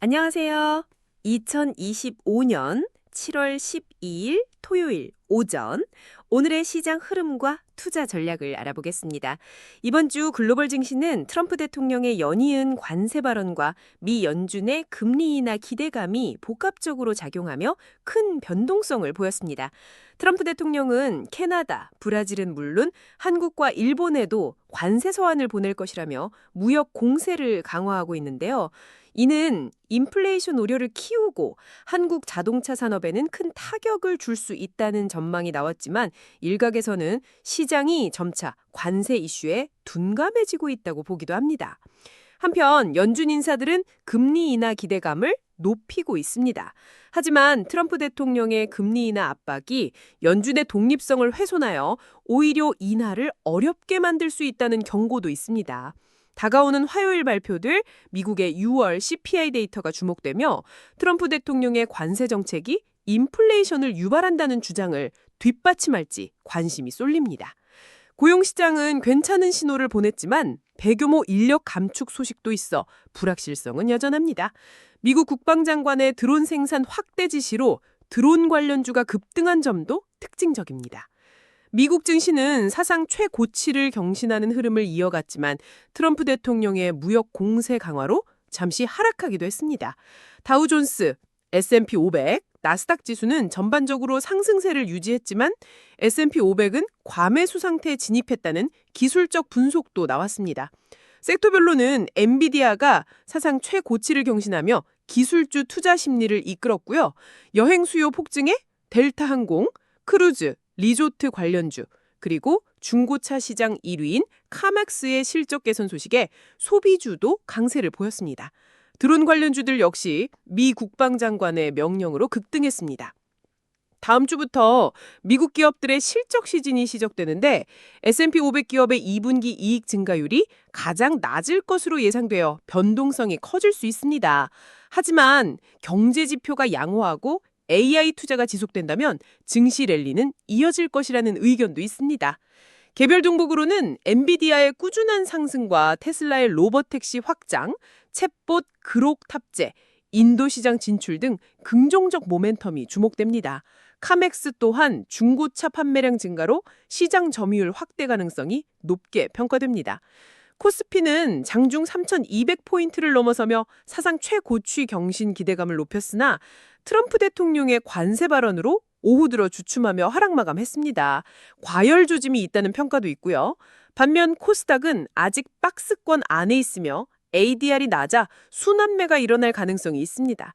안녕하세요. 2025년 7월 12일 토요일 오전 오늘의 시장 흐름과 투자 전략을 알아보겠습니다. 이번 주 글로벌 증시는 트럼프 대통령의 연이은 관세 발언과 미 연준의 금리 인하 기대감이 복합적으로 작용하며 큰 변동성을 보였습니다. 트럼프 대통령은 캐나다, 브라질은 물론 한국과 일본에도 관세 서한을 보낼 것이라며 무역 공세를 강화하고 있는데요. 이는 인플레이션 우려를 키우고 한국 자동차 산업에는 큰 타격을 줄 수 있다는 전망이 나왔지만 일각에서는 시장이 점차 관세 이슈에 둔감해지고 있다고 보기도 합니다. 한편 연준 인사들은 금리 인하 기대감을 높이고 있습니다. 하지만 트럼프 대통령의 금리 인하 압박이 연준의 독립성을 훼손하여 오히려 인하를 어렵게 만들 수 있다는 경고도 있습니다. 다가오는 화요일 발표될 미국의 6월 CPI 데이터가 주목되며 트럼프 대통령의 관세 정책이 인플레이션을 유발한다는 주장을 뒷받침할지 관심이 쏠립니다. 고용시장은 괜찮은 신호를 보냈지만 대규모 인력 감축 소식도 있어 불확실성은 여전합니다. 미국 국방장관의 드론 생산 확대 지시로 드론 관련주가 급등한 점도 특징적입니다. 미국 증시는 사상 최고치를 경신하는 흐름을 이어갔지만 트럼프 대통령의 무역 공세 강화로 잠시 하락하기도 했습니다. 다우존스, S&P 500, 나스닥 지수는 전반적으로 상승세를 유지했지만 S&P 500은 과매수 상태에 진입했다는 기술적 분석도 나왔습니다. 섹터별로는 엔비디아가 사상 최고치를 경신하며 기술주 투자 심리를 이끌었고요. 여행 수요 폭증에 델타항공, 크루즈, 리조트 관련주, 그리고 중고차 시장 1위인 카맥스의 실적 개선 소식에 소비주도 강세를 보였습니다. 드론 관련주들 역시 미 국방장관의 명령으로 급등했습니다. 다음 주부터 미국 기업들의 실적 시즌이 시작되는데 S&P 500 기업의 2분기 이익 증가율이 가장 낮을 것으로 예상되어 변동성이 커질 수 있습니다. 하지만 경제 지표가 양호하고 AI 투자가 지속된다면 증시 랠리는 이어질 것이라는 의견도 있습니다. 개별 종목으로는 엔비디아의 꾸준한 상승과 테슬라의 로버택시 확장, 챗봇 그록 탑재, 인도 시장 진출 등 긍정적 모멘텀이 주목됩니다. 카맥스 또한 중고차 판매량 증가로 시장 점유율 확대 가능성이 높게 평가됩니다. 코스피는 장중 3,200포인트를 넘어서며 사상 최고치 경신 기대감을 높였으나 트럼프 대통령의 관세 발언으로 오후 들어 주춤하며 하락 마감했습니다. 과열 조짐이 있다는 평가도 있고요. 반면 코스닥은 아직 박스권 안에 있으며 ADR이 낮아 순환매가 일어날 가능성이 있습니다.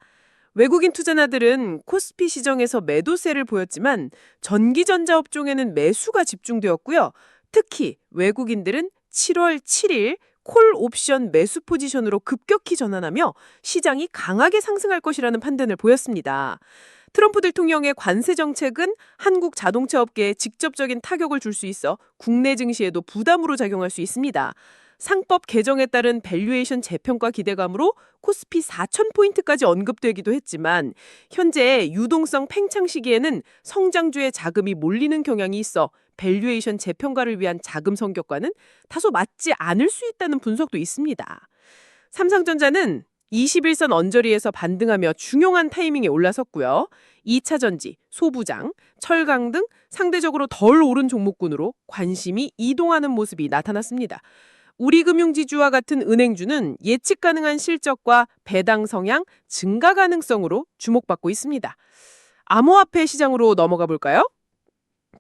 외국인 투자자들은 코스피 시정에서 매도세를 보였지만 전기전자 업종에는 매수가 집중되었고요. 특히 외국인들은 7월 7일 콜 옵션 매수 포지션으로 급격히 전환하며 시장이 강하게 상승할 것이라는 판단을 보였습니다. 트럼프 대통령의 관세 정책은 한국 자동차 업계에 직접적인 타격을 줄 수 있어 국내 증시에도 부담으로 작용할 수 있습니다. 상법 개정에 따른 밸류에이션 재평가 기대감으로 코스피 4,000포인트까지 언급되기도 했지만 현재 유동성 팽창 시기에는 성장주의 자금이 몰리는 경향이 있어 밸류에이션 재평가를 위한 자금 성격과는 다소 맞지 않을 수 있다는 분석도 있습니다. 삼성전자는 21선 언저리에서 반등하며 중요한 타이밍에 올라섰고요. 2차전지, 소부장, 철강 등 상대적으로 덜 오른 종목군으로 관심이 이동하는 모습이 나타났습니다. 우리금융지주와 같은 은행주는 예측 가능한 실적과 배당 성향 증가 가능성으로 주목받고 있습니다. 암호화폐 시장으로 넘어가 볼까요?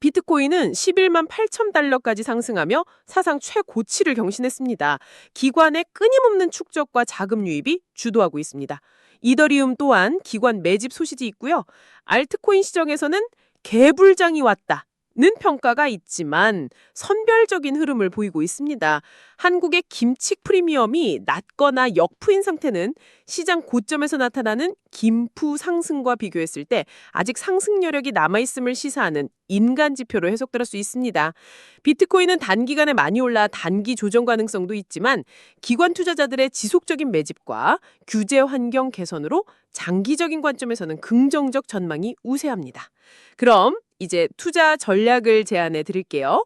비트코인은 11만 8천 달러까지 상승하며 사상 최고치를 경신했습니다. 기관의 끊임없는 축적과 자금 유입이 주도하고 있습니다. 이더리움 또한 기관 매집 소식이 있고요. 알트코인 시장에서는 개불장이 왔다. 는 평가가 있지만 선별적인 흐름을 보이고 있습니다. 한국의 김치 프리미엄이 낮거나 역푸인 상태는 시장 고점에서 나타나는 김푸 상승과 비교했을 때 아직 상승 여력이 남아있음을 시사하는 인간 지표로 해석될 수 있습니다. 비트코인은 단기간에 많이 올라 단기 조정 가능성도 있지만 기관 투자자들의 지속적인 매집과 규제 환경 개선으로 장기적인 관점에서는 긍정적 전망이 우세합니다. 그럼 이제 투자 전략을 제안해 드릴게요.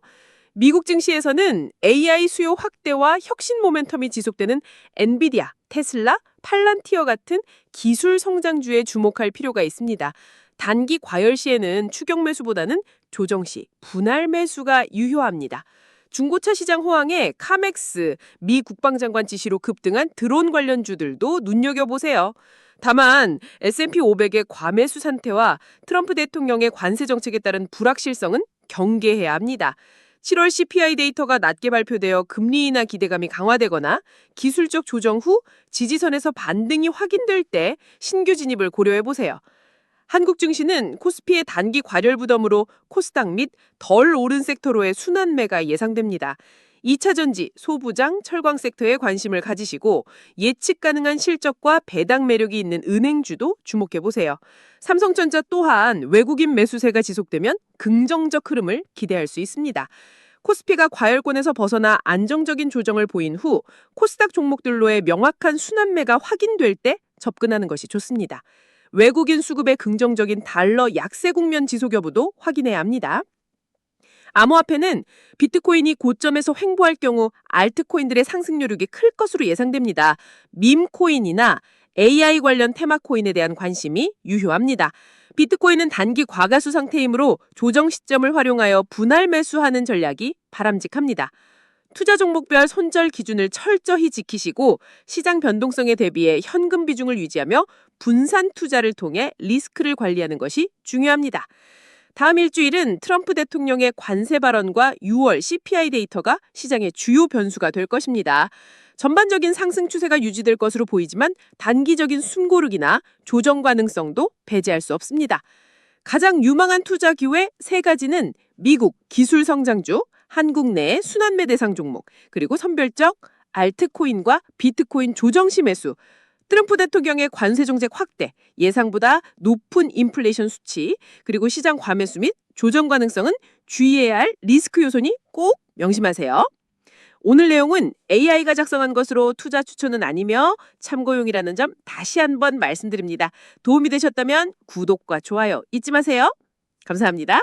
미국 증시에서는 AI 수요 확대와 혁신 모멘텀이 지속되는 엔비디아, 테슬라, 팔란티어 같은 기술 성장주에 주목할 필요가 있습니다. 단기 과열 시에는 추격 매수보다는 조정 시 분할 매수가 유효합니다. 중고차 시장 호황에 카맥스, 미 국방장관 지시로 급등한 드론 관련주들도 눈여겨보세요. 다만 S&P 500의 과매수 상태와 트럼프 대통령의 관세 정책에 따른 불확실성은 경계해야 합니다. 7월 CPI 데이터가 낮게 발표되어 금리 인하 기대감이 강화되거나 기술적 조정 후 지지선에서 반등이 확인될 때 신규 진입을 고려해보세요. 한국 증시는 코스피의 단기 과열 부담으로 코스닥 및 덜 오른 섹터로의 순환매가 예상됩니다. 2차 전지, 소부장, 철강 섹터에 관심을 가지시고 예측 가능한 실적과 배당 매력이 있는 은행주도 주목해보세요. 삼성전자 또한 외국인 매수세가 지속되면 긍정적 흐름을 기대할 수 있습니다. 코스피가 과열권에서 벗어나 안정적인 조정을 보인 후 코스닥 종목들로의 명확한 순환매가 확인될 때 접근하는 것이 좋습니다. 외국인 수급의 긍정적인 달러 약세 국면 지속 여부도 확인해야 합니다. 암호화폐는 비트코인이 고점에서 횡보할 경우 알트코인들의 상승 요력이 클 것으로 예상됩니다. 밈코인이나 AI 관련 테마코인에 대한 관심이 유효합니다. 비트코인은 단기 과가수 상태이므로 조정 시점을 활용하여 분할 매수하는 전략이 바람직합니다. 투자 종목별 손절 기준을 철저히 지키시고 시장 변동성에 대비해 현금 비중을 유지하며 분산 투자를 통해 리스크를 관리하는 것이 중요합니다. 다음 일주일은 트럼프 대통령의 관세 발언과 6월 CPI 데이터가 시장의 주요 변수가 될 것입니다. 전반적인 상승 추세가 유지될 것으로 보이지만 단기적인 숨고르기나 조정 가능성도 배제할 수 없습니다. 가장 유망한 투자 기회 3가지는 미국 기술 성장주, 한국 내 순환매 대상 종목, 그리고 선별적 알트코인과 비트코인 조정시 매수, 트럼프 대통령의 관세 정책 확대, 예상보다 높은 인플레이션 수치, 그리고 시장 과매수 및 조정 가능성은 주의해야 할 리스크 요소니 꼭 명심하세요. 오늘 내용은 AI가 작성한 것으로 투자 추천은 아니며 참고용이라는 점 다시 한번 말씀드립니다. 도움이 되셨다면 구독과 좋아요 잊지 마세요. 감사합니다.